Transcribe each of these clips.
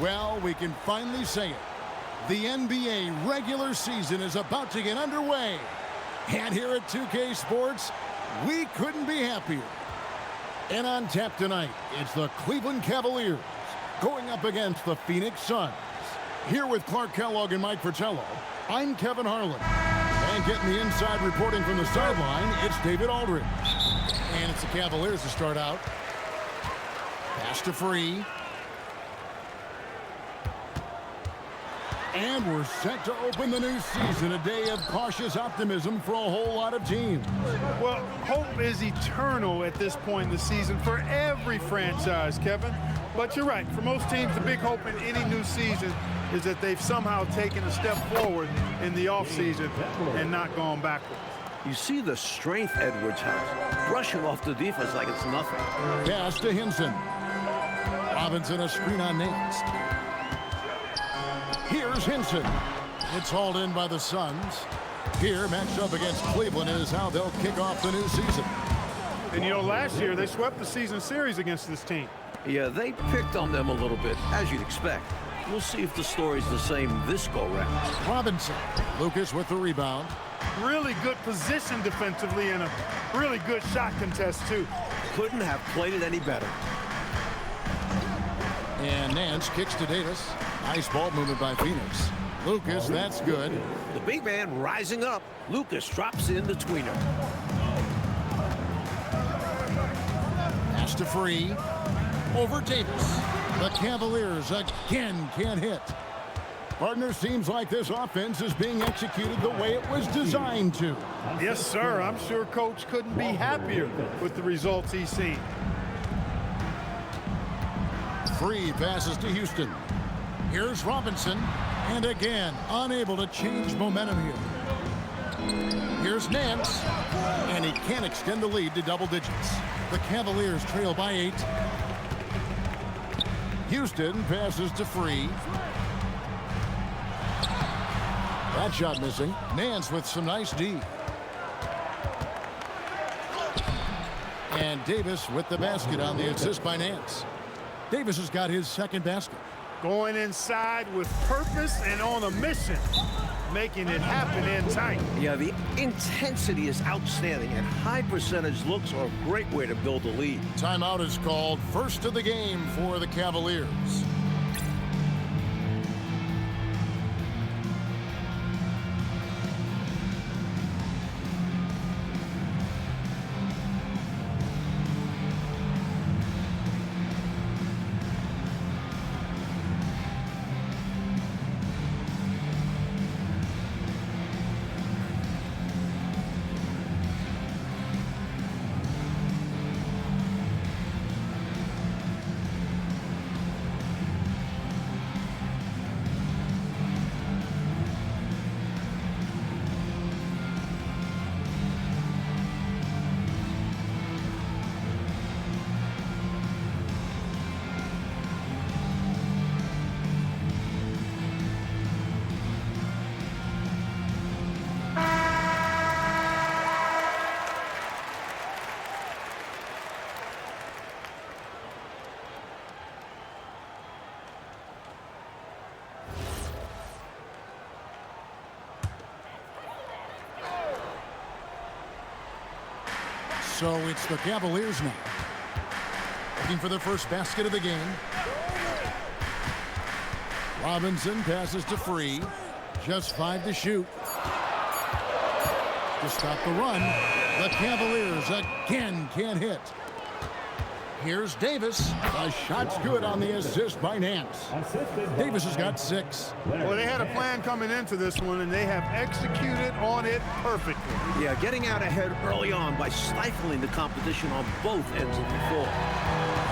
Well, we can finally say it. The NBA regular season is about to get underway. And here at 2K Sports, we couldn't be happier. And on tap tonight, it's the Cleveland Cavaliers going up against the Phoenix Suns. Here with Clark Kellogg and Mike Fratello, I'm Kevin Harlan. And getting the inside reporting from the sideline, it's David Aldridge. And it's the Cavaliers to start out. Pass to Free. And we're set to open the new season, a day of cautious optimism for a whole lot of teams. Well, hope is eternal at this point in the season for every franchise, Kevin. But you're right. For most teams, the big hope in any new season is that they've somehow taken a step forward in the offseason and not gone backwards. You see the strength Edwards has, brushing off the defense like it's nothing. Pass to Hinson. Robinson a screen on Nance. Here's Hinson. It's hauled in by the Suns. Here, matched up against Cleveland, is how they'll kick off the new season. And, you know, last year they swept the season series against this team. Yeah, they picked on them a little bit, as you'd expect. We'll see if the story's the same this go-round. Robinson. Lucas with the rebound. Really good position defensively and a really good shot contest, too. Couldn't have played it any better. And Nance kicks to Davis. Nice ball movement by Phoenix. Lucas, that's good. The big man rising up. Lucas drops in the tweener. Pass to Free. Over Davis. The Cavaliers again can't hit. Partner, seems like this offense is being executed the way it was designed to. Yes, sir. I'm sure Coach couldn't be happier with the results he's seen. Free passes to Houston. Here's Robinson. And again, unable to change momentum here. Here's Nance. And he can't extend the lead to double digits. The Cavaliers trail by 8. Houston passes to Free. That shot missing. Nance with some nice D. And Davis with the basket on the assist by Nance. Davis has got his second basket. Going inside with purpose and on a mission, making it happen in tight. Yeah, the intensity is outstanding, and high percentage looks are a great way to build a lead. Timeout is called. First of the game for the Cavaliers. So it's the Cavaliers now. Looking for the first basket of the game. Robinson passes to Free. Just 5 to shoot. To stop the run, the Cavaliers again can't hit. Here's Davis. The shot's good on the assist by Nance. Davis has got 6. Well, they had a plan coming into this one, and they have executed on it perfectly. Yeah, getting out ahead early on by stifling the competition on both ends of the floor.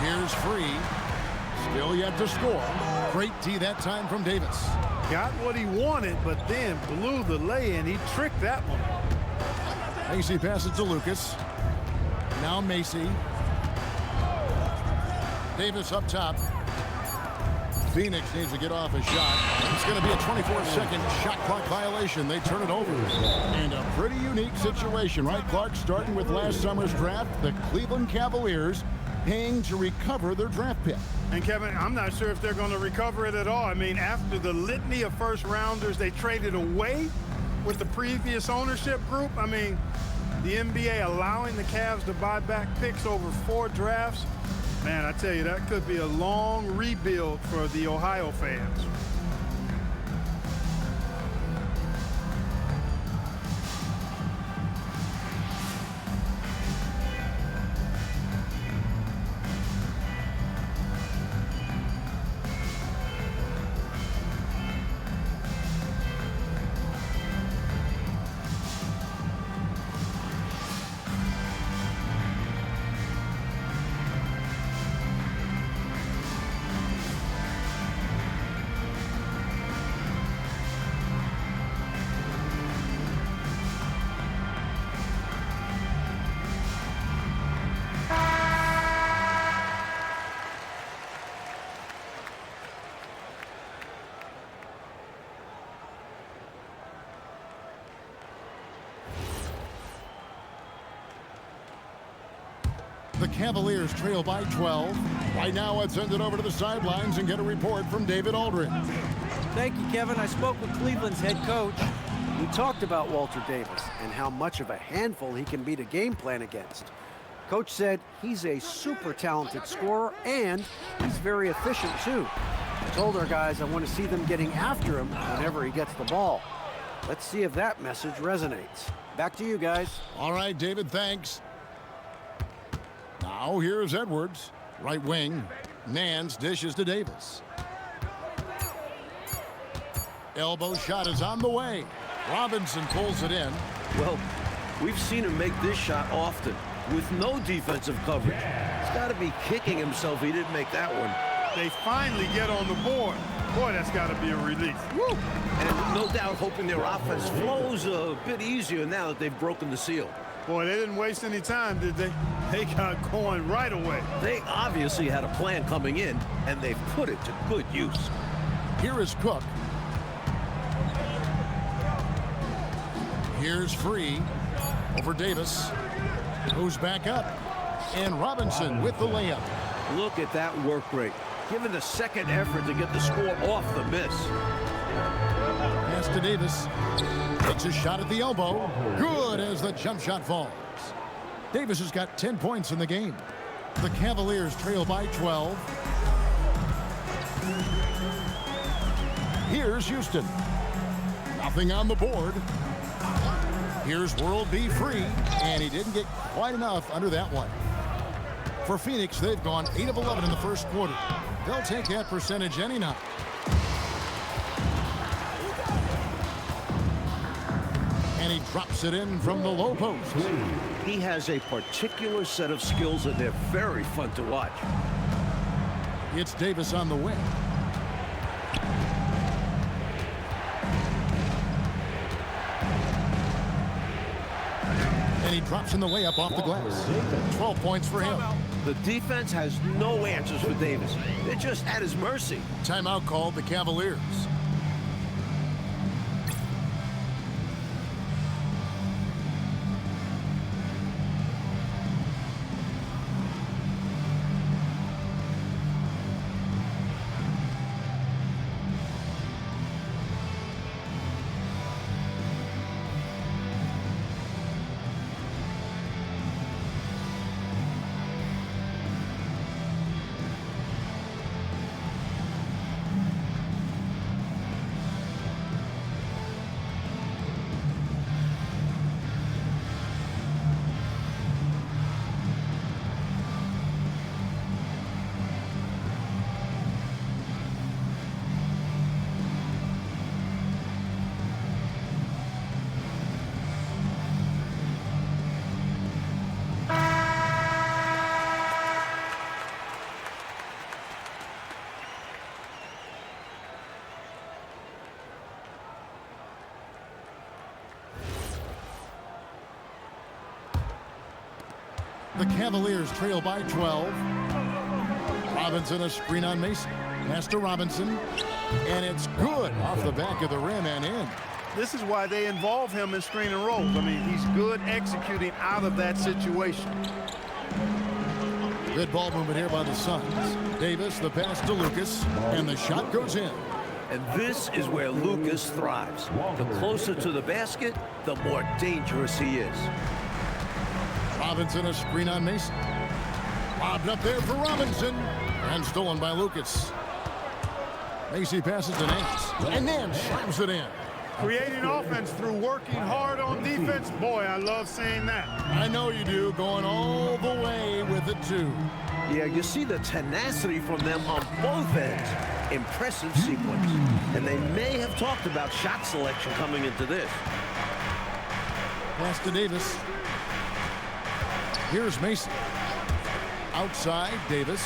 Here's Free. Still yet to score. Great D that time from Davis. Got what he wanted, but then blew the lay-in. He tricked that one. Macy passes to Lucas. Now Macy. Davis up top. Phoenix needs to get off a shot. It's going to be a 24-second shot clock violation. They turn it over. And a pretty unique situation, right, Clark? Starting with last summer's draft, the Cleveland Cavaliers paying to recover their draft pick. And Kevin, I'm not sure if they're going to recover it at all. I mean, after the litany of first rounders they traded away with the previous ownership group, I mean, the NBA allowing the Cavs to buy back picks over 4 drafts, man, I tell you, that could be a long rebuild for the Ohio fans. The Cavaliers trail by 12. Right now, let's send it over to the sidelines and get a report from David Aldridge. Thank you, Kevin. I spoke with Cleveland's head coach. We talked about Walter Davis and how much of a handful he can be to game plan against. Coach said he's a super talented scorer and he's very efficient too. I told our guys I want to see them getting after him whenever he gets the ball. Let's see if that message resonates. Back to you guys. All right, David, thanks. Now here's Edwards, right wing. Nance dishes to Davis. Elbow shot is on the way. Robinson pulls it in. Well, we've seen him make this shot often with no defensive coverage. He's got to be kicking himself he didn't make that one. They finally get on the board. Boy, that's got to be a relief. Woo! And no doubt hoping their offense flows a bit easier now that they've broken the seal. Boy, they didn't waste any time, did they? They got going right away. They obviously had a plan coming in, and they've put it to good use. Here is Cook. Here's Free over Davis. Goes back up. And Robinson with the layup. Look at that work rate. Given the second effort to get the score off the miss. Pass to Davis. Takes a shot at the elbow. Good as the jump shot falls. Davis has got 10 points in the game. The Cavaliers trail by 12. Here's Houston. Nothing on the board. Here's World B Free, and he didn't get quite enough under that one. For Phoenix, they've gone 8 of 11 in the first quarter. They'll take that percentage any night. And he drops it in from the low post. He has a particular set of skills, and they're very fun to watch. It's Davis on the wing. And he drops in the layup off the glass. 12 points for him. The defense has no answers for Davis. They're just at his mercy. Timeout called the Cavaliers. The Cavaliers trail by 12. Robinson a screen on Mason. Pass to Robinson. And it's good off the back of the rim and in. This is why they involve him in screen and rolls. I mean, he's good executing out of that situation. Good ball movement here by the Suns. Davis, the pass to Lucas, and the shot goes in. And this is where Lucas thrives. The closer to the basket, the more dangerous he is. Robinson, a screen on Mason. Lobbed up there for Robinson, and stolen by Lucas. Macy passes to Nance, and Nance slams it in. Creating offense through working hard on defense. Boy, I love seeing that. I know you do, going all the way with it, too. Yeah, you see the tenacity from them on both ends. Impressive sequence. And they may have talked about shot selection coming into this. Pass to Davis. Here's Mason. Outside, Davis.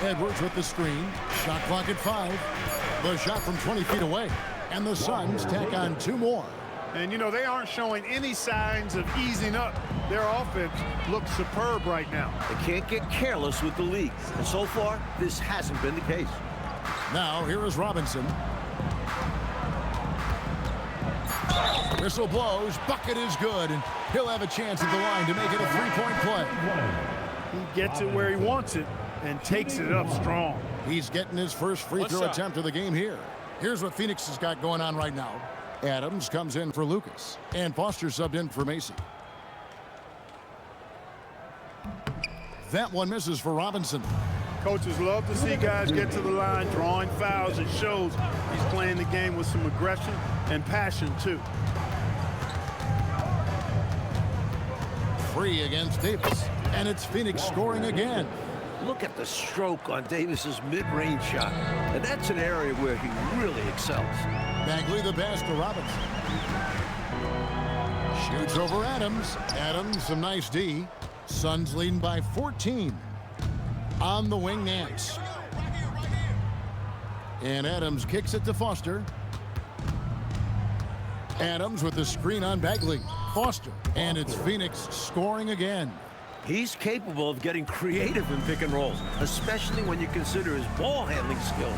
Edwards with the screen. Shot clock at 5. The shot from 20 feet away. And the Suns tack on 2 more. And, you know, they aren't showing any signs of easing up. Their offense looks superb right now. They can't get careless with the lead. And so far, this hasn't been the case. Now, here is Robinson. Whistle blows. Bucket is good. And he'll have a chance at the line to make it a 3-point play. He gets it where he wants it and takes it up strong. He's getting his first free throw attempt of the game here. Here's what Phoenix has got going on right now. Adams comes in for Lucas, and Foster subbed in for Macy. That one misses for Robinson. Coaches love to see guys get to the line, drawing fouls. It shows he's playing the game with some aggression and passion, too. Free against Davis, and it's Phoenix scoring again. Look at the stroke on Davis's mid-range shot. And that's an area where he really excels. Bagley the pass to Robinson. Shoots over Adams. Adams, some nice D. Suns leading by 14. On the wing, Nance. And Adams kicks it to Foster. Adams with the screen on Bagley. Foster. And it's Phoenix scoring again. He's capable of getting creative in pick and rolls, especially when you consider his ball handling skills.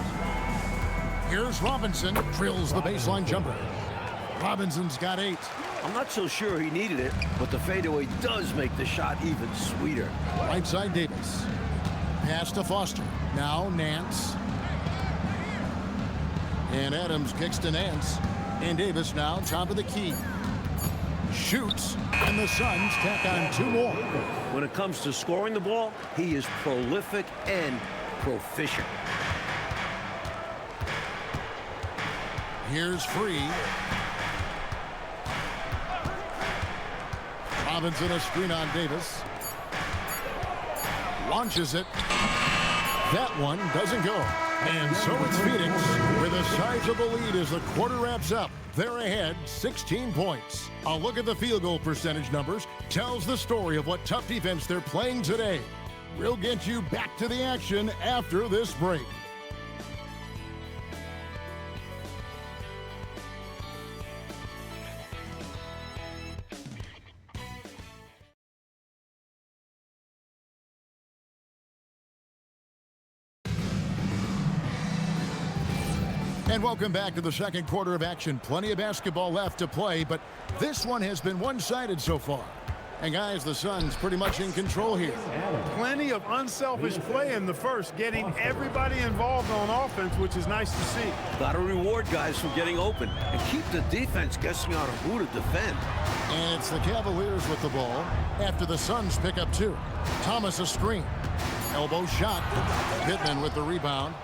Here's Robinson, drills the baseline jumper. Robinson's got 8. I'm not so sure he needed it, but the fadeaway does make the shot even sweeter. Right side Davis. Pass to Foster. Now Nance. And Adams kicks to Nance. And Davis now top of the key. Shoots, and the Suns tack on 2 more. When it comes to scoring the ball, he is prolific and proficient. Here's Free. Robinson a screen on Davis. Launches it. That one doesn't go. And so it's Phoenix with a sizable lead as the quarter wraps up. They're ahead 16 points. A look at the field goal percentage numbers tells the story of what tough defense they're playing today. We'll get you back to the action after this break. And welcome back to the second quarter of action. Plenty of basketball left to play, but this one has been one-sided so far. And guys, the Suns pretty much in control here. Plenty of unselfish play in the first, getting everybody involved on offense, which is nice to see. Got to reward guys for getting open and keep the defense guessing on who to defend. And it's the Cavaliers with the ball after the Suns pick up 2. Thomas a screen. Elbow shot. Pittman with the rebound.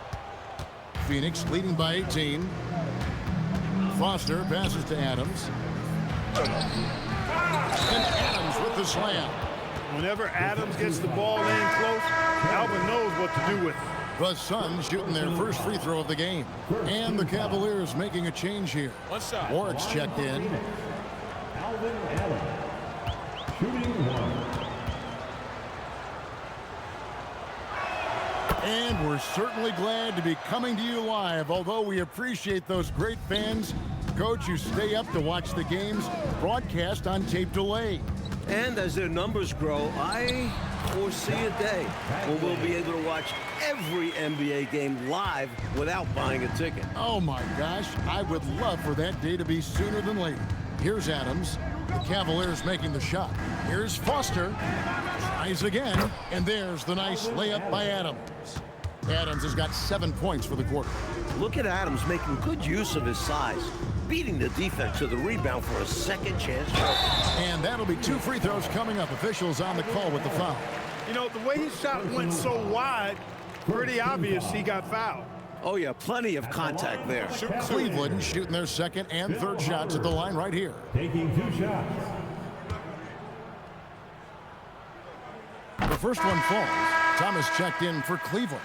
Phoenix leading by 18. Foster passes to Adams. And Adams with the slam. Whenever Adams gets the ball in close, Alvin knows what to do with it. The Suns shooting their first free throw of the game. And the Cavaliers making a change here. Warwick's checked in. Alvin Adams, shooting 1. And we're certainly glad to be coming to you live, although we appreciate those great fans, Coach, who stay up to watch the games broadcast on tape delay. And as their numbers grow, I foresee a day when we'll be able to watch every NBA game live without buying a ticket. Oh my gosh, I would love for that day to be sooner than later. Here's Adams. The Cavaliers making the shot. Here's Foster. Tries again. And there's the nice layup by Adams. Adams has got 7 points for the quarter. Look at Adams making good use of his size, beating the defense to the rebound for a second chance. And that'll be 2 free throws coming up. Officials on the call with the foul. You know, the way his shot went so wide, pretty obvious he got fouled. Oh, yeah, plenty of contact there. Cleveland shooting their second and third shots at the line right here. Taking 2 shots. The first one falls. Thomas checked in for Cleveland.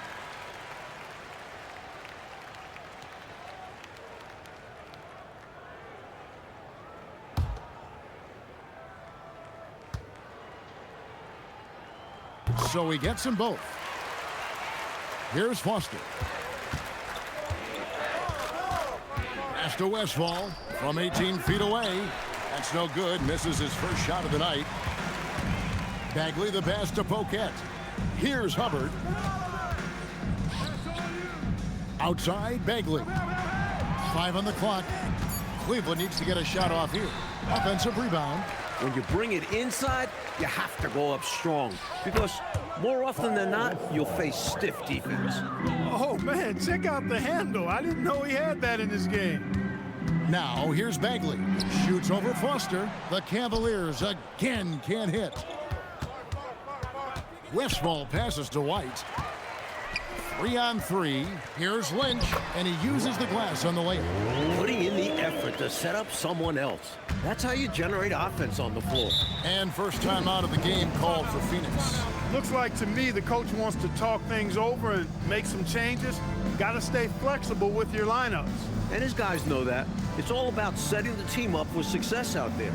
So he gets them both. Here's Foster. Pass to Westfall from 18 feet away. That's no good. Misses his first shot of the night. Bagley the pass to Poquette. Here's Hubbard. Outside, Bagley. 5 on the clock. Cleveland needs to get a shot off here. Offensive rebound. When you bring it inside, you have to go up strong because more often than not, you'll face stiff defense. Oh, man, check out the handle. I didn't know he had that in his game. Now, here's Bagley. Shoots over Foster. The Cavaliers again can't hit. Westfall passes to White. 3 on 3. Here's Lynch, and he uses the glass on the layup. Putting in the effort to set up someone else. That's how you generate offense on the floor. And first time out of the game called for Phoenix. Looks like to me the coach wants to talk things over and make some changes. Got to stay flexible with your lineups. And his guys know that. It's all about setting the team up for success out there.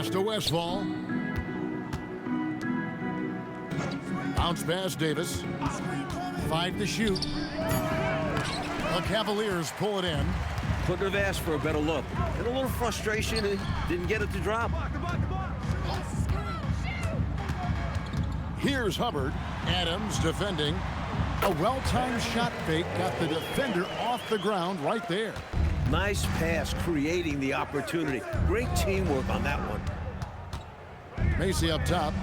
Pass to Westfall. Bounce pass Davis. 5 to shoot. The Cavaliers pull it in. Couldn't have asked for a better look. And a little frustration, and didn't get it to drop. Here's Hubbard. Adams defending. A well-timed shot fake got the defender off the ground right there. Nice pass, creating the opportunity. Great teamwork on that one. Macy up top.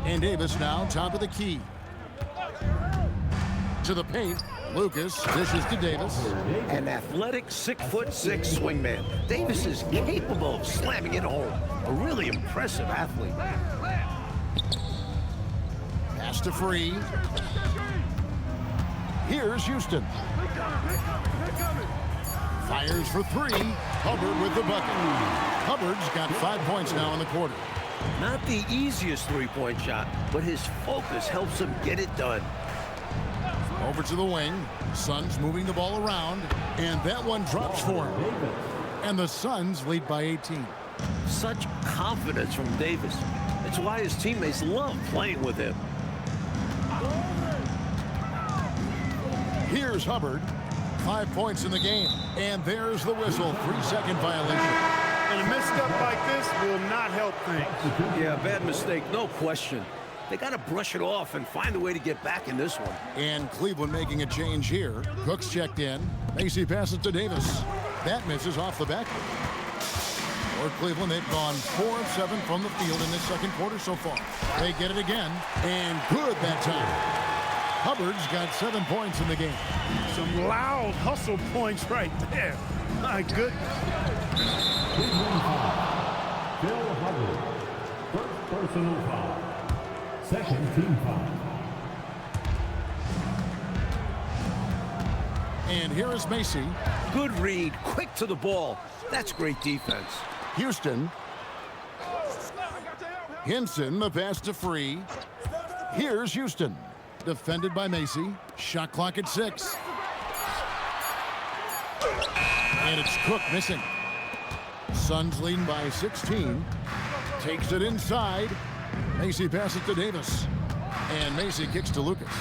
And Davis now top of the key. To the paint. Lucas dishes to Davis. An athletic 6'6" swingman. Davis is capable of slamming it home. A really impressive athlete. Pass to Free. Here's Houston. Fires for 3. Hubbard with the bucket. Hubbard's got 5 points now in the quarter. Not the easiest three-point shot, but his focus helps him get it done. Over to the wing. Suns moving the ball around. And that one drops for him. And the Suns lead by 18. Such confidence from Davis. It's why his teammates love playing with him. Here's Hubbard. 5 points in the game. And there's the whistle. 3-second violation. And a misstep like this will not help things. Yeah, bad mistake, no question. They got to brush it off and find a way to get back in this one. And Cleveland making a change here. Cooks checked in. Macy passes to Davis. That misses off the back. For Cleveland, they've gone 4 of 7 from the field in this second quarter so far. They get it again. And good that time. Hubbard's got 7 points in the game. Some loud hustle points right there. My goodness. Phil Hubbard. First personal foul. Second team foul. And here is Macy. Good read, quick to the ball. That's great defense. Houston. Hinson, the pass to Free. Here's Houston. Defended by Macy. Shot clock at 6. And it's Cook missing. Suns leading by 16. Takes it inside. Macy passes to Davis. And Macy kicks to Lucas.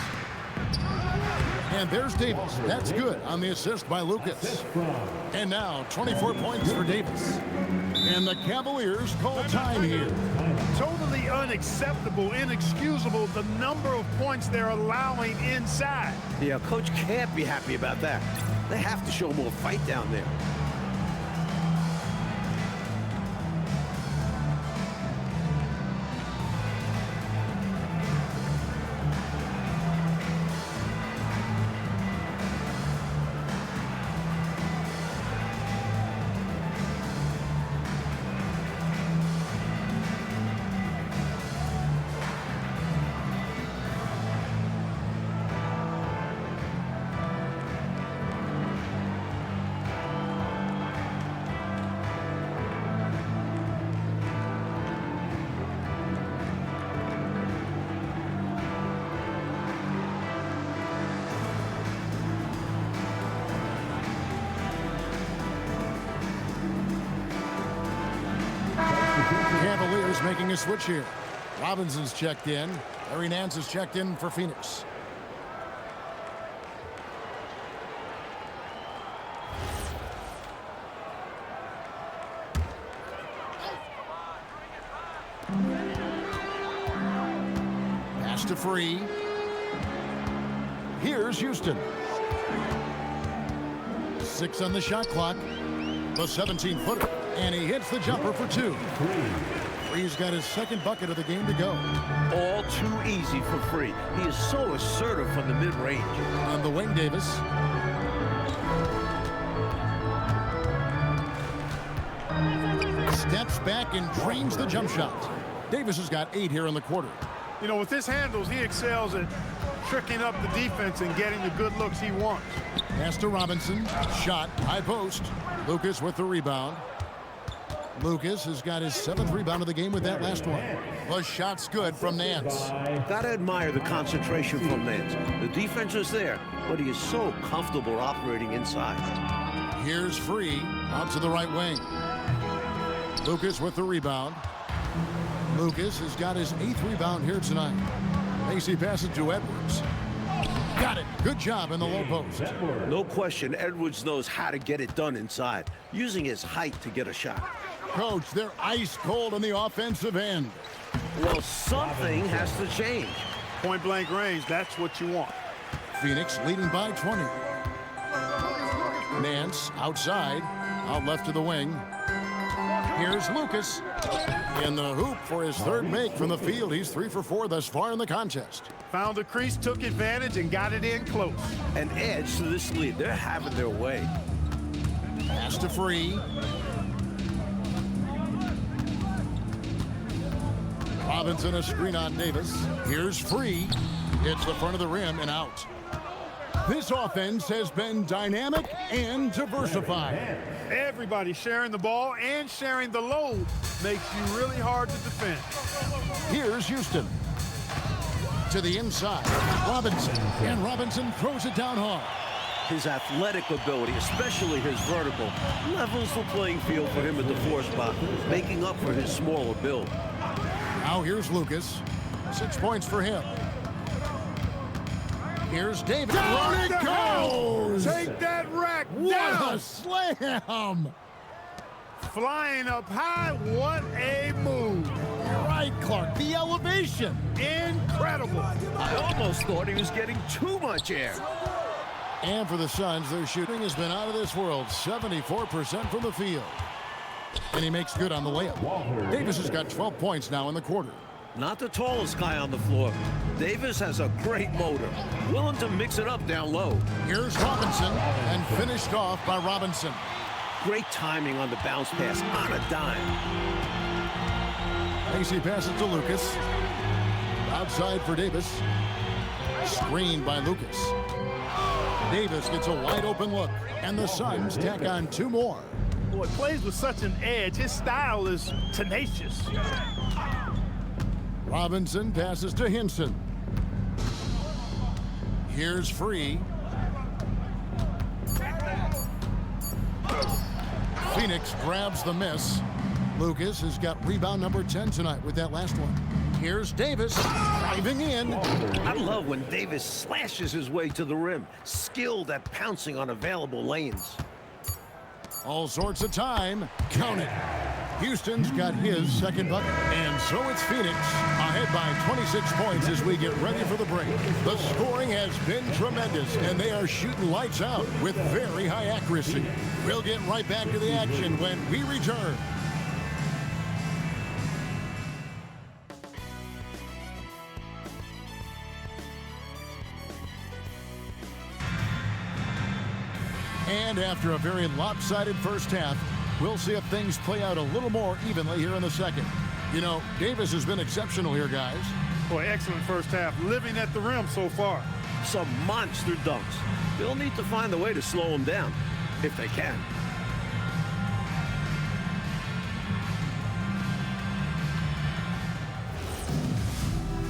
And there's Davis. That's good on the assist by Lucas. And now 24 points for Davis. And the Cavaliers call time here. Totally unacceptable, inexcusable, the number of points they're allowing inside. Yeah, coach can't be happy about that. They have to show more fight down there. Cavaliers making a switch here. Robinson's checked in. Larry Nance is checked in for Phoenix. Pass to Free. Here's Houston. 6 on the shot clock. The 17-footer. And he hits the jumper for 2. Free's got his second bucket of the game to go. All too easy for Free. He is so assertive from the mid-range. On the wing, Davis. Steps back and drains the jump shot. Davis has got 8 here in the quarter. You know, with his handles, he excels at tricking up the defense and getting the good looks he wants. Pass to Robinson. Shot. High post. Lucas with the rebound. Lucas has got his 7th rebound of the game with that last one. The shot's good from Nance. Gotta admire the concentration from Nance. The defense is there, but he is so comfortable operating inside. Here's Free out to the right wing. Lucas with the rebound. Lucas has got his 8th rebound here tonight. Macy passes to Edwards. Got it. Good job in the low post. No question, Edwards knows how to get it done inside, using his height to get a shot. Coach, they're ice cold on the offensive end. Well, something has to change. Point blank range, that's what you want. Phoenix leading by 20. Nance outside, out left to the wing. Here's Lucas. In the hoop for his 3rd make from the field. He's 3 for 4 thus far in the contest. Found the crease, took advantage, and got it in close. An edge to this lead. They're having their way. Pass to Free. Robinson a screen on Davis. Here's Free. Hits the front of the rim and out. This offense has been dynamic and diversified. Everybody sharing the ball and sharing the load makes you really hard to defend. Here's Houston. To the inside. Robinson. And Robinson throws it down hard. His athletic ability, especially his vertical, levels the playing field for him at the 4 spot, making up for his smaller build. Now here's Lucas. 6 points for him. Here's Davis. Down it goes! Take that rack What down! a slam! Flying up high, what a move. Right, Clark, the elevation. Incredible. I almost thought he was getting too much air. And for the Suns, their shooting has been out of this world. 74% from the field. And he makes good on the layup. Davis has got 12 points now in the quarter. Not the tallest guy on the floor. Davis has a great motor, willing to mix it up down low. Here's Robinson, and finished off by Robinson. Great timing on the bounce pass on a dime. Macy passes to Lucas. Outside for Davis. Screened by Lucas. Davis gets a wide open look, and the Suns tack on 2 more. Boy, plays with such an edge. His style is tenacious. Robinson passes to Hinson. Here's Free. Phoenix grabs the miss. Lucas has got rebound number 10 tonight with that last one. Here's Davis driving in. I love when Davis slashes his way to the rim, skilled at pouncing on available lanes. All sorts of time. Count it. Houston's got his second bucket. And so it's Phoenix ahead by 26 points as we get ready for the break. The scoring has been tremendous, and they are shooting lights out with very high accuracy. We'll get right back to the action when we return. And after a very lopsided first half, we'll see if things play out a little more evenly here in the second. You know, Davis has been exceptional here, guys. Boy, excellent first half. Living at the rim so far. Some monster dunks. They'll need to find a way to slow him down, if they can.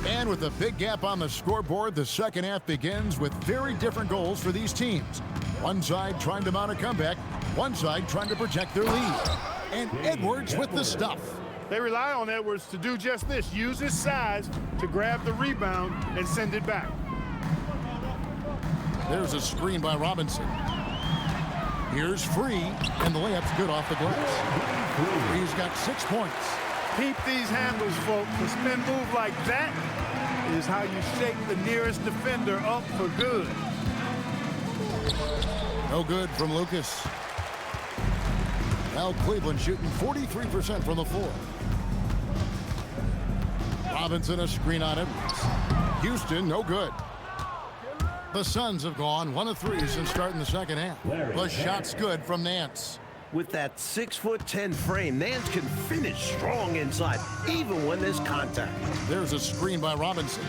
And with a big gap on the scoreboard, the second half begins with very different goals for these teams. One side trying to mount a comeback, one side trying to protect their lead. And Edwards with the stuff. They rely on Edwards to do just this. Use his size to grab the rebound and send it back. There's a screen by Robinson. Here's Free, and the layup's good off the glass. Free's got 6 points. Keep these handles, folks. A spin move like that is how you shake the nearest defender up for good. No good from Lucas. Now Cleveland shooting 43% from the floor. Robinson a screen on Edwards. Houston, no good. The Suns have gone 1 of 3 since starting the second half. The shot's good from Nance. With that 6'10" frame, Nance can finish strong inside, even when there's contact. There's a screen by Robinson.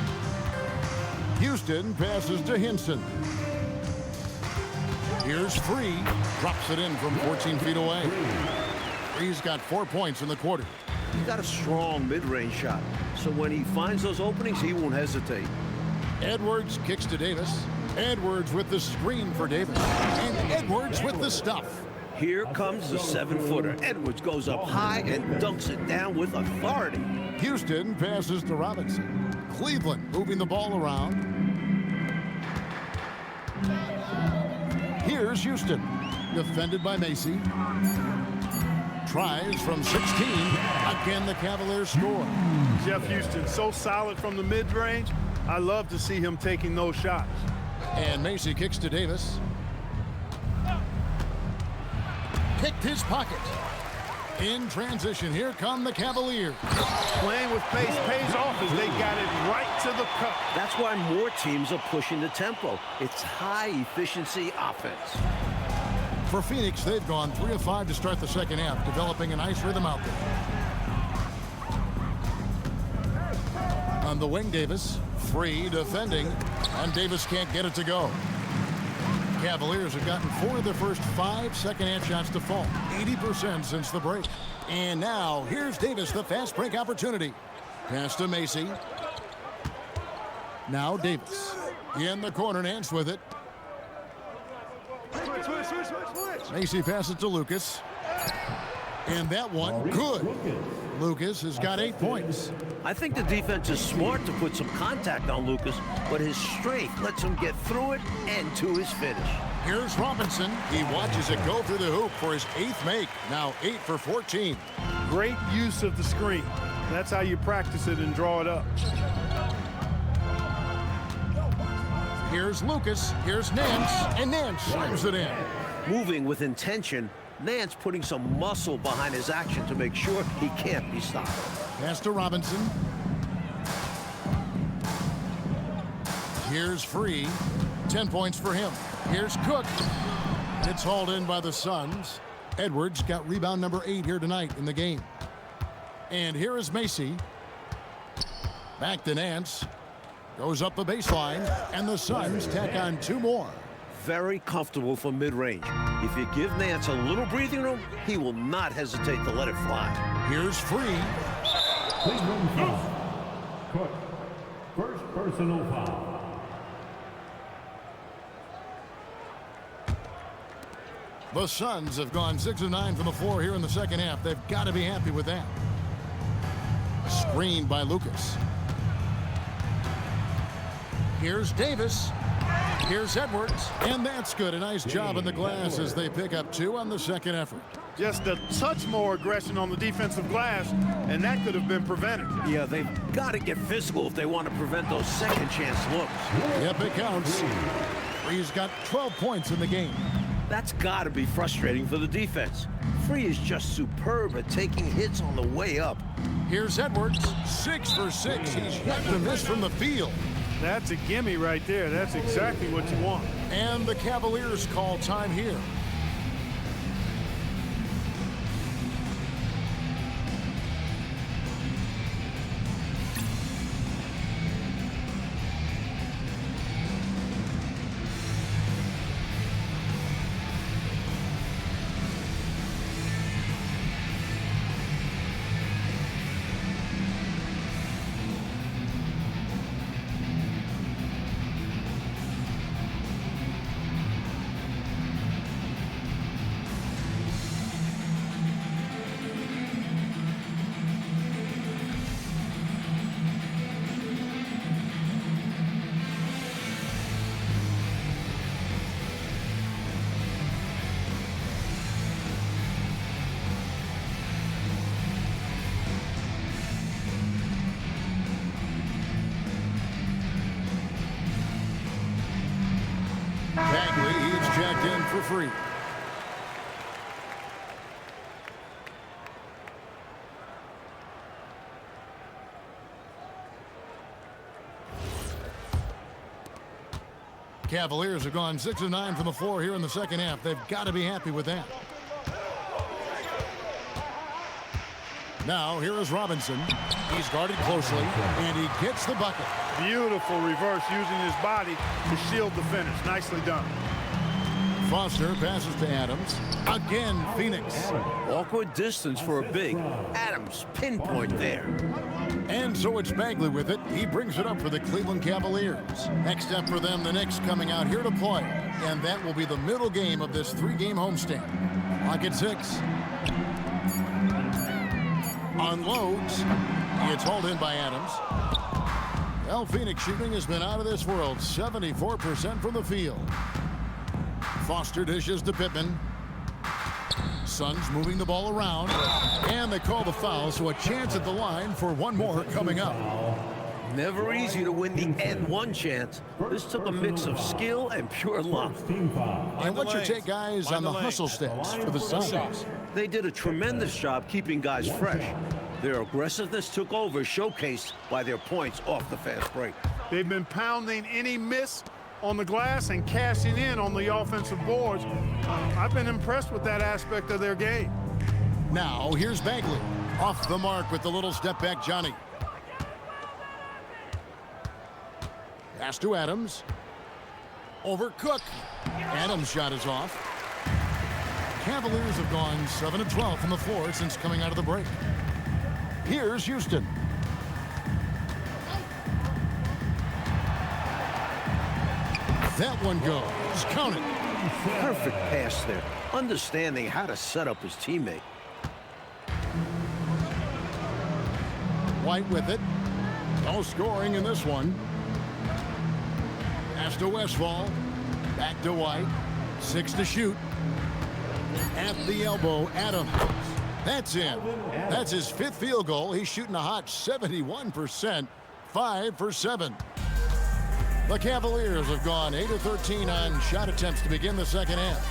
Houston passes to Hinson. Here's Free, drops it in from 14 feet away. Free's got 4 points in the quarter. He's got a strong mid-range shot, so when he finds those openings, he won't hesitate. Edwards kicks to Davis. Edwards with the screen for Davis. And Edwards with the stuff. Here comes the 7-footer. Edwards goes up high and dunks it down with authority. Houston passes to Robinson. Cleveland moving the ball around. Here's Houston, defended by Macy. Tries from 16. Again, the Cavaliers score. Jeff Houston, so solid from the mid-range. I love to see him taking those shots. And Macy kicks to Davis. Picked his pocket. In transition, here come the Cavaliers. Playing with pace pays off as they got it right to the cup. That's why more teams are pushing the tempo. It's high-efficiency offense. For Phoenix, they've gone 3 of 5 to start the second half, developing a nice rhythm out there. On the wing, Davis. Free defending, and Davis can't get it to go. Cavaliers have gotten 4 of their first 5 second-half shots to fall, 80% since the break. And now, here's Davis, the fast break opportunity. Pass to Macy. Now Davis. In the corner, Nance with it. Macy passes to Lucas. And that one, good. Lucas has got 8 points. I think the defense is smart to put some contact on Lucas, but his strength lets him get through it and to his finish. Here's Robinson. He watches it go through the hoop for his 8th make. Now 8 for 14. Great use of the screen. That's how you practice it and draw it up. Here's Lucas. Here's Nance. And Nance slams it in. Moving with intention, Nance putting some muscle behind his action to make sure he can't be stopped. Pass to Robinson. Here's Free. 10 points for him. Here's Cook. It's hauled in by the Suns. Edwards got rebound number 8 here tonight in the game. And here is Macy. Back to Nance. Goes up the baseline, and the Suns tack on 2 more. Very comfortable from mid-range. If you give Nance a little breathing room, he will not hesitate to let it fly. Here's Free. Cleveland foul. Cook. First personal foul. The Suns have gone 6 of 9 from the floor here in the second half. They've got to be happy with that. Screened by Lucas. Here's Davis. Here's Edwards. And that's good. A nice job in the glass as they pick up 2 on the second effort. Just a touch more aggression on the defensive glass, and that could have been prevented. Yeah, they've got to get physical if they want to prevent those second chance looks. Yep, it counts. Free's got 12 points in the game. That's got to be frustrating for the defense. Free is just superb at taking hits on the way up. Here's Edwards. 6 for 6. He's yet to miss from the field. That's a gimme right there. That's exactly what you want. And the Cavaliers call time here. Bagley, he's checked in for Free. Cavaliers have gone 6 of 9 from the floor here in the second half. They've got to be happy with that. Now, here is Robinson. He's guarded closely, and he gets the bucket. Beautiful reverse using his body to shield the finish. Nicely done. Foster passes to Adams. Again, Phoenix. Awkward distance for a big. Adams pinpoint there. And so it's Bagley with it. He brings it up for the Cleveland Cavaliers. Next step for them, the Knicks coming out here to play. And that will be the middle game of this 3-game homestand. Clock at 6. Unloads. It's hauled in by Adams. Well, Phoenix shooting has been out of this world. 74% from the field. Foster dishes to Pittman. Suns moving the ball around. And they call the foul, so a chance at the line for one more coming up. Never easy to win the and one chance. This took a mix of skill and pure luck. And what's your take, guys, on the hustle stats for the Suns? They did a tremendous job keeping guys fresh. Their aggressiveness took over, showcased by their points off the fast break. They've been pounding any miss on the glass and cashing in on the offensive boards. I've been impressed with that aspect of their game. Now, here's Bagley. Off the mark with the little step back, Johnny. Pass to Adams. Over Cook. Adams' shot is off. Cavaliers have gone 7 of 12 from the floor since coming out of the break. Here's Houston. That one goes. Count it. Perfect pass there. Understanding how to set up his teammate. White with it. No scoring in this one. Pass to Westfall. Back to White. 6 to shoot. At the elbow, Adams. That's in. That's his 5th field goal. He's shooting a hot 71%. 5 for 7. The Cavaliers have gone 8 of 13 on shot attempts to begin the second half.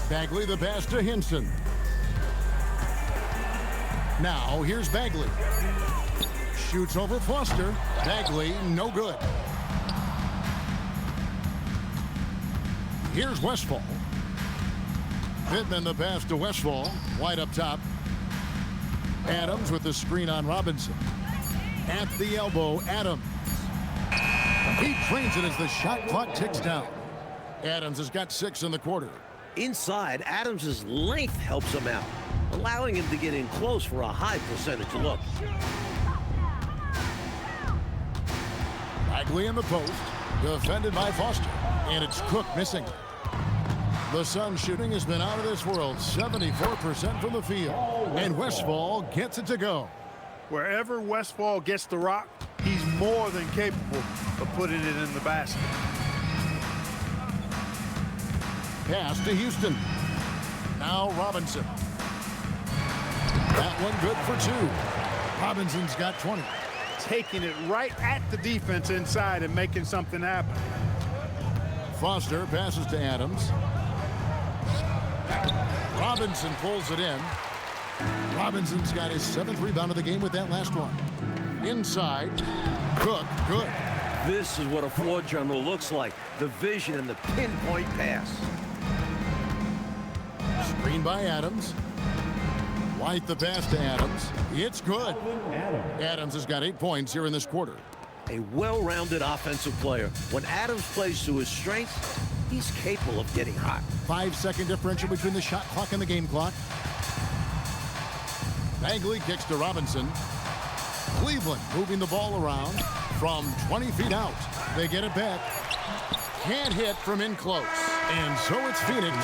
Bagley the pass to Hinson. Now here's Bagley. Shoots over Foster. Bagley, no good. Here's Westfall. Pittman the pass to Westfall. White up top. Adams with the screen on Robinson. At the elbow, Adams. He trains it as the shot clock ticks down. Adams has got 6 in the quarter. Inside, Adams' length helps him out, allowing him to get in close for a high percentage look. Bagley in the post, defended by Foster, and it's Cook missing. The Suns shooting has been out of this world, 74% from the field, and Westfall gets it to go. Wherever Westfall gets the rock, he's more than capable of putting it in the basket. Pass to Houston. Now Robinson. That one good for 2. Robinson's got 20. Taking it right at the defense inside and making something happen. Foster passes to Adams. Robinson pulls it in. Robinson's got his 7th rebound of the game with that last one. Inside, Cook, good. This is what a floor general looks like. The vision and the pinpoint pass. Screen by Adams. White the pass to Adams. It's good. Adams has got 8 points here in this quarter. A well-rounded offensive player. When Adams plays to his strengths, he's capable of getting hot. 5-second differential between the shot clock and the game clock. Bagley kicks to Robinson. Cleveland moving the ball around from 20 feet out. They get it back. Can't hit from in close. And so it's Phoenix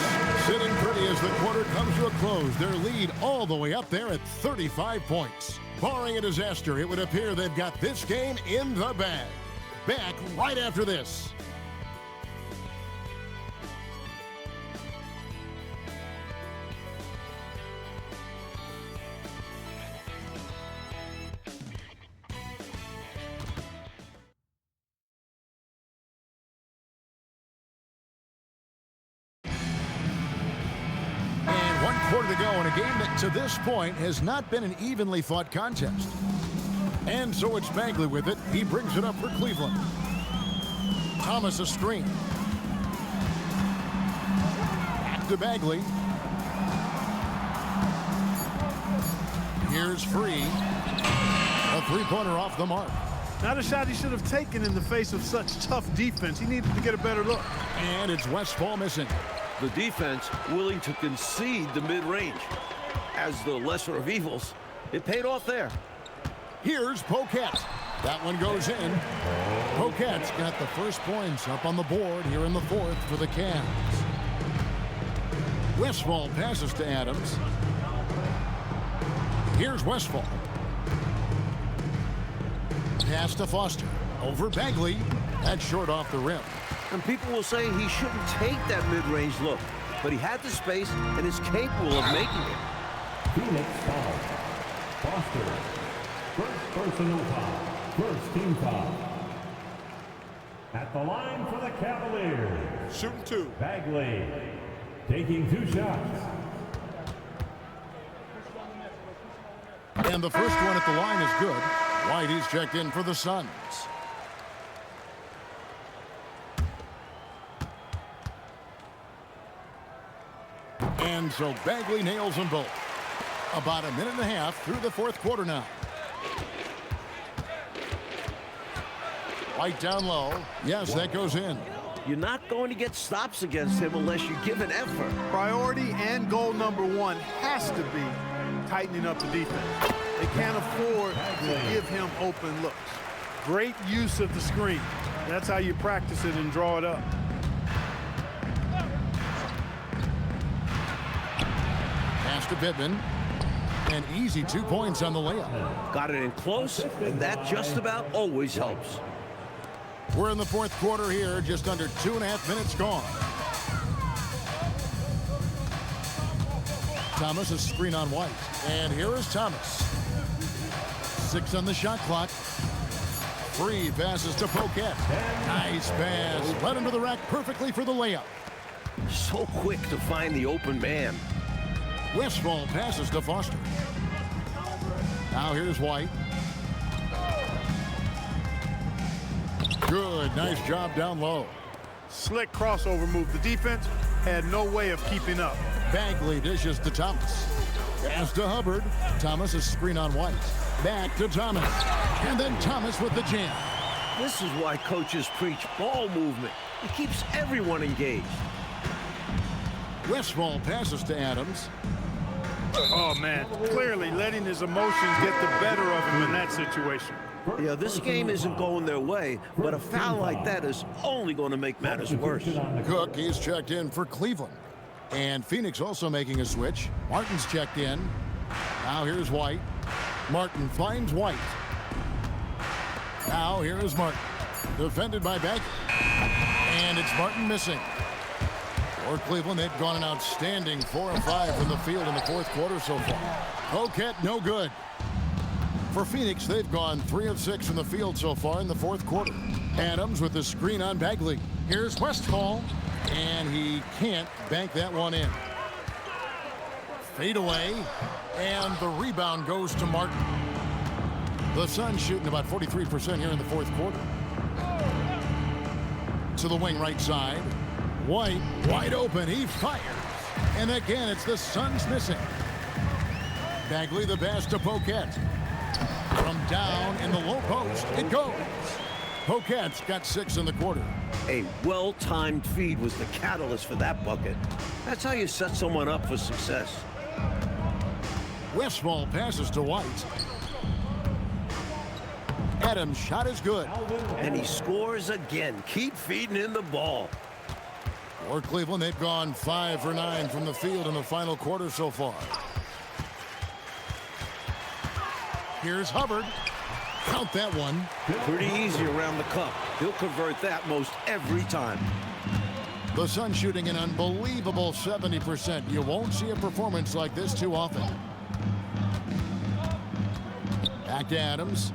sitting pretty as the quarter comes to a close. Their lead all the way up there at 35 points. Barring a disaster, it would appear they've got this game in the bag. Back right after this. Quarter to go in a game that to this point has not been an evenly fought contest. And so it's Bagley with it. He brings it up for Cleveland. Thomas a screen. Back to Bagley. Here's Free. A three-pointer off the mark. Not a shot he should have taken in the face of such tough defense. He needed to get a better look. And it's Westfall missing. The defense willing to concede the mid-range. As the lesser of evils, it paid off there. Here's Poquette. That one goes in. Poquette's got the first points up on the board here in the 4th for the Cavs. Westfall passes to Adams. Here's Westfall. Pass to Foster. Over Bagley. That's short off the rim. And people will say he shouldn't take that mid-range look, but he had the space and is capable of making it. Phoenix foul. Foster. First personal foul. First team foul. At the line for the Cavaliers. Shooting 2. Bagley. Taking 2 shots. And the first one at the line is good. White is checked in for the Suns. And so Bagley nails them both. About a minute and a half through the 4th quarter now. White down low. Yes, that goes in. You're not going to get stops against him unless you give an effort. Priority and goal number 1 has to be tightening up the defense. They can't afford to give him open looks. Great use of the screen. That's how you practice it and draw it up. Pass to Pittman. An easy 2 points on the layup. Got it in close, and that just about always helps. We're in the 4th quarter here, just under 2.5 minutes gone. Thomas, a screen on White. And here is Thomas. 6 on the shot clock. Free passes to Poquette. Nice pass. Led him to the rack perfectly for the layup. So quick to find the open man. Westfall passes to Foster. Now here's White. Good, nice job down low. Slick crossover move. The defense had no way of keeping up. Bagley dishes to Thomas. Pass to Hubbard. Thomas is screen on White. Back to Thomas. And then Thomas with the jam. This is why coaches preach ball movement. It keeps everyone engaged. Westfall passes to Adams. Oh, man. Clearly letting his emotions get the better of him in that situation. Yeah, this game isn't going their way, but a foul like that is only going to make matters worse. Cook, he's checked in for Cleveland. And Phoenix also making a switch. Martin's checked in. Now here's White. Martin finds White. Now here is Martin. Defended by Bagley. And it's Martin missing. For Cleveland, they've gone an outstanding 4 of 5 from the field in the fourth quarter so far. Coquette, no good. For Phoenix, they've gone 3 of 6 from the field so far in the fourth quarter. Adams with the screen on Bagley. Here's Westfall, and he can't bank that one in. Fade away, and the rebound goes to Martin. The Suns shooting about 43% here in the fourth quarter. To the wing right side. White, wide open, he fires. And again, it's the Suns missing. Bagley the pass to Poquette. From down in the low post, it goes. Poquette's got 6 in the quarter. A well-timed feed was the catalyst for that bucket. That's how you set someone up for success. Westfall passes to White. Adams' shot is good. And he scores again. Keep feeding in the ball. For Cleveland, they've gone 5 for 9 from the field in the final quarter so far. Here's Hubbard. Count that one. Pretty easy around the cup. He'll convert that most every time. The Suns shooting an unbelievable 70%. You won't see a performance like this too often. Back to Adams.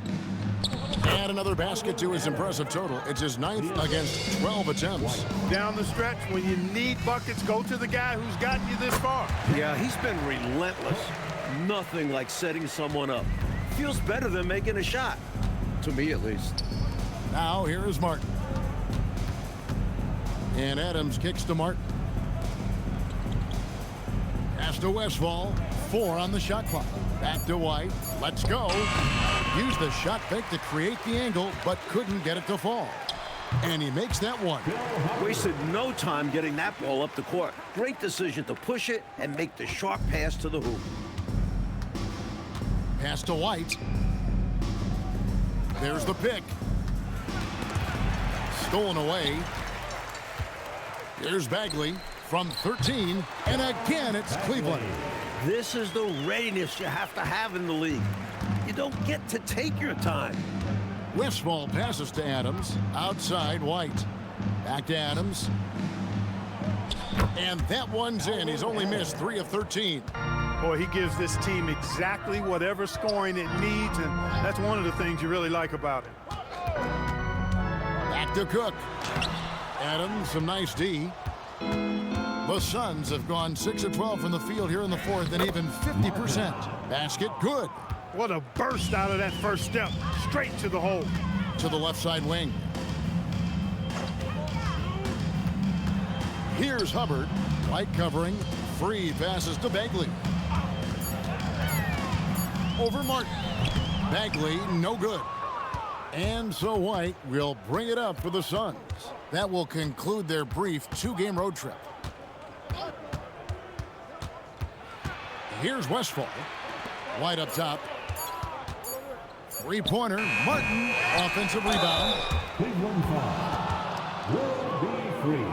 And another basket to his impressive total. It's his 9th against 12 attempts. Down the stretch, when you need buckets, go to the guy who's gotten you this far. Yeah, he's been relentless. Nothing like setting someone up. Feels better than making a shot. To me, at least. Now, here is Martin. And Adams kicks to Martin. Pass to Westfall. 4 on the shot clock. Back to White. Let's go. Used the shot fake to create the angle, but couldn't get it to fall. And he makes that one. Wasted no time getting that ball up the court. Great decision to push it and make the sharp pass to the hoop. Pass to White. There's the pick. Stolen away. Here's Bagley from 13. And again, it's Cleveland. This is the readiness you have to have in the league. You don't get to take your time. Westfall passes to Adams. Outside, White. Back to Adams. And that one's in. He's only missed 3 of 13. Boy, he gives this team exactly whatever scoring it needs, and that's one of the things you really like about it. Back to Cook. Adams, some nice D. The Suns have gone 6 of 12 from the field here in the fourth, and even 50%. Basket, good. What a burst out of that first step. Straight to the hole. To the left side wing. Here's Hubbard. White covering. Free passes to Bagley. Over Martin. Bagley, no good. And so White will bring it up for the Suns. That will conclude their brief 2-game road trip. Here's Westfall. White up top. 3-pointer. Martin. Offensive rebound. Cleveland foul. Will be free.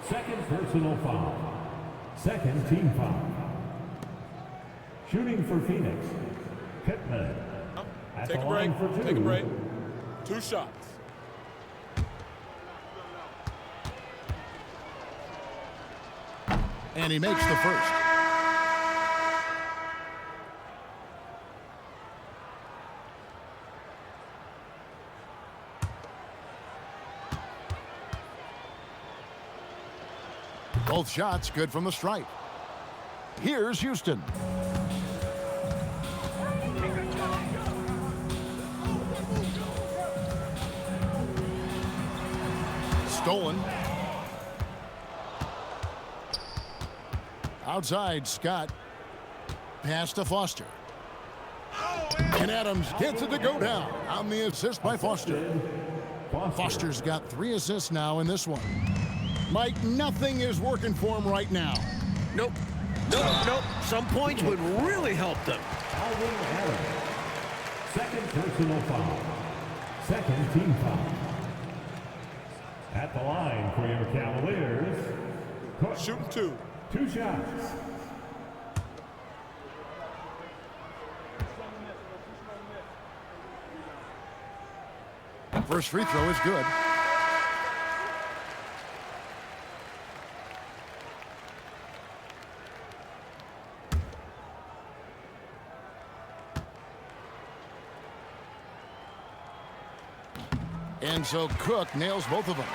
Second personal foul. Second team foul. Shooting for Phoenix. Pittman. Take a break. Take a break. 2 shots. And he makes the first. Both shots good from the stripe. Here's Houston. Stolen. Outside, Scott. Pass to Foster. And Adams gets it to go down on the assist by Foster. Foster's got 3 assists now in this one. Mike, nothing is working for him right now. Nope. Nope. Some points would really help them. Alvin Adams. Second personal foul. Second team foul. At the line for your Cavaliers. Cook. Shooting 2. 2 shots. First free throw is good. And so Cook nails both of them.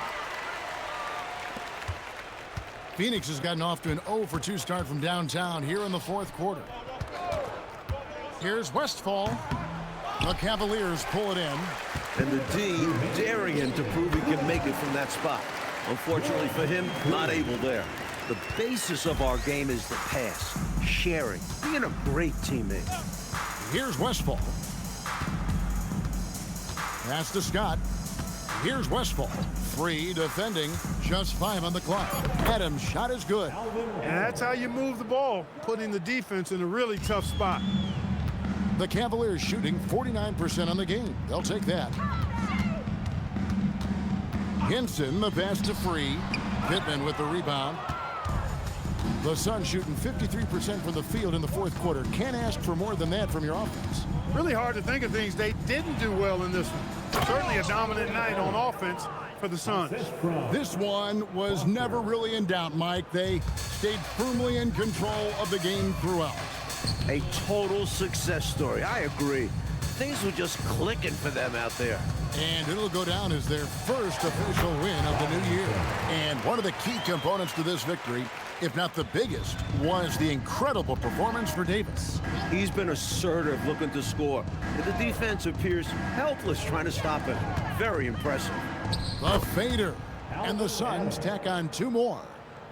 Phoenix has gotten off to an 0 for 2 start from downtown here in the 4th quarter. Here's Westphal. The Cavaliers pull it in. And the D daring him to prove he can make it from that spot. Unfortunately for him, not able there. The basis of our game is the pass, sharing, being a great teammate. Here's Westphal. Pass to Scott. Here's Westphal. Free defending, just 5 on the clock. Adams' shot is good. And that's how you move the ball, putting the defense in a really tough spot. The Cavaliers shooting 49% on the game. They'll take that. Hinson, the pass to Free. Pittman with the rebound. The Suns shooting 53% from the field in the 4th quarter. Can't ask for more than that from your offense. Really hard to think of things they didn't do well in this one. Certainly a dominant night on offense for the Suns. This one was never really in doubt, Mike. They stayed firmly in control of the game throughout. A total success story. I agree. Things were just clicking for them out there. And it'll go down as their first official win of the new year. And one of the key components to this victory, if not the biggest, was the incredible performance for Davis. He's been assertive, looking to score. And the defense appears helpless trying to stop him. Very impressive. The fader. And the Suns tack on 2 more.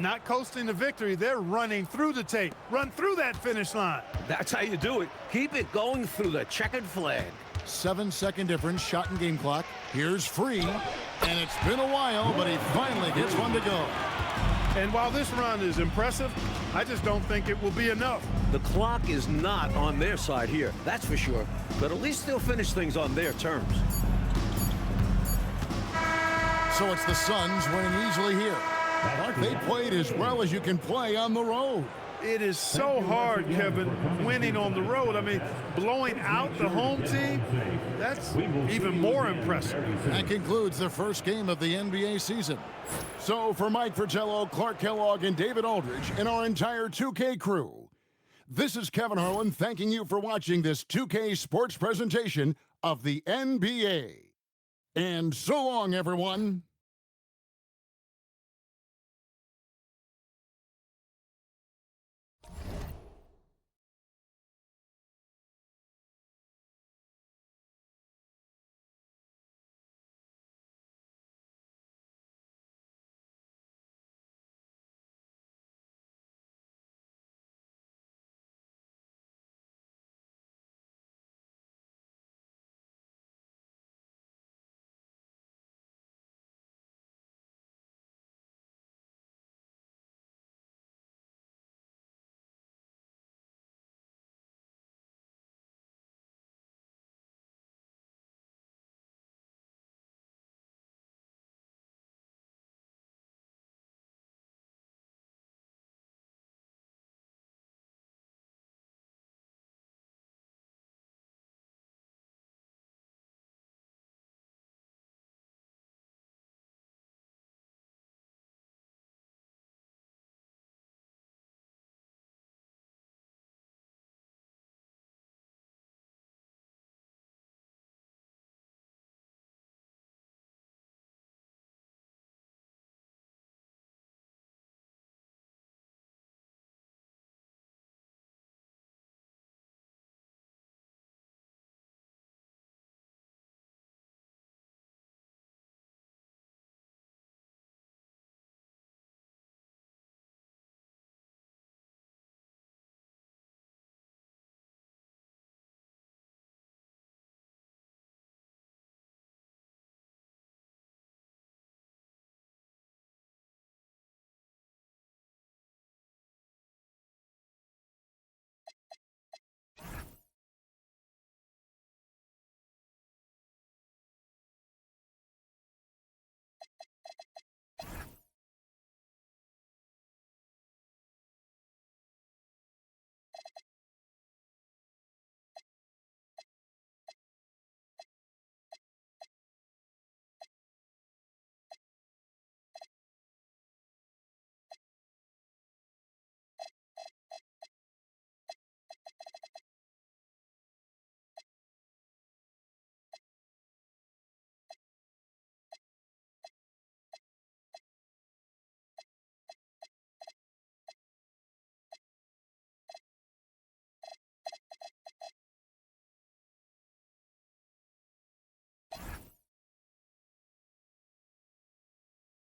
Not coasting the victory, they're running through the tape. Run through that finish line. That's how you do it. Keep it going through the checkered flag. 7-second difference, shot and game clock. Here's Free. And it's been a while, but he finally gets one to go. And while this run is impressive, I just don't think it will be enough. The clock is not on their side here, that's for sure. But at least they'll finish things on their terms. So it's the Suns winning easily here. Mark, they played as well as you can play on the road. It is so hard, Kevin, winning on the road. I mean, blowing out the home team, that's even more impressive. That concludes the first game of the NBA season. So for Mike Fratello, Clark Kellogg, and David Aldridge, and our entire 2K crew, this is Kevin Harlan thanking you for watching this 2K sports presentation of the NBA. And so long, everyone.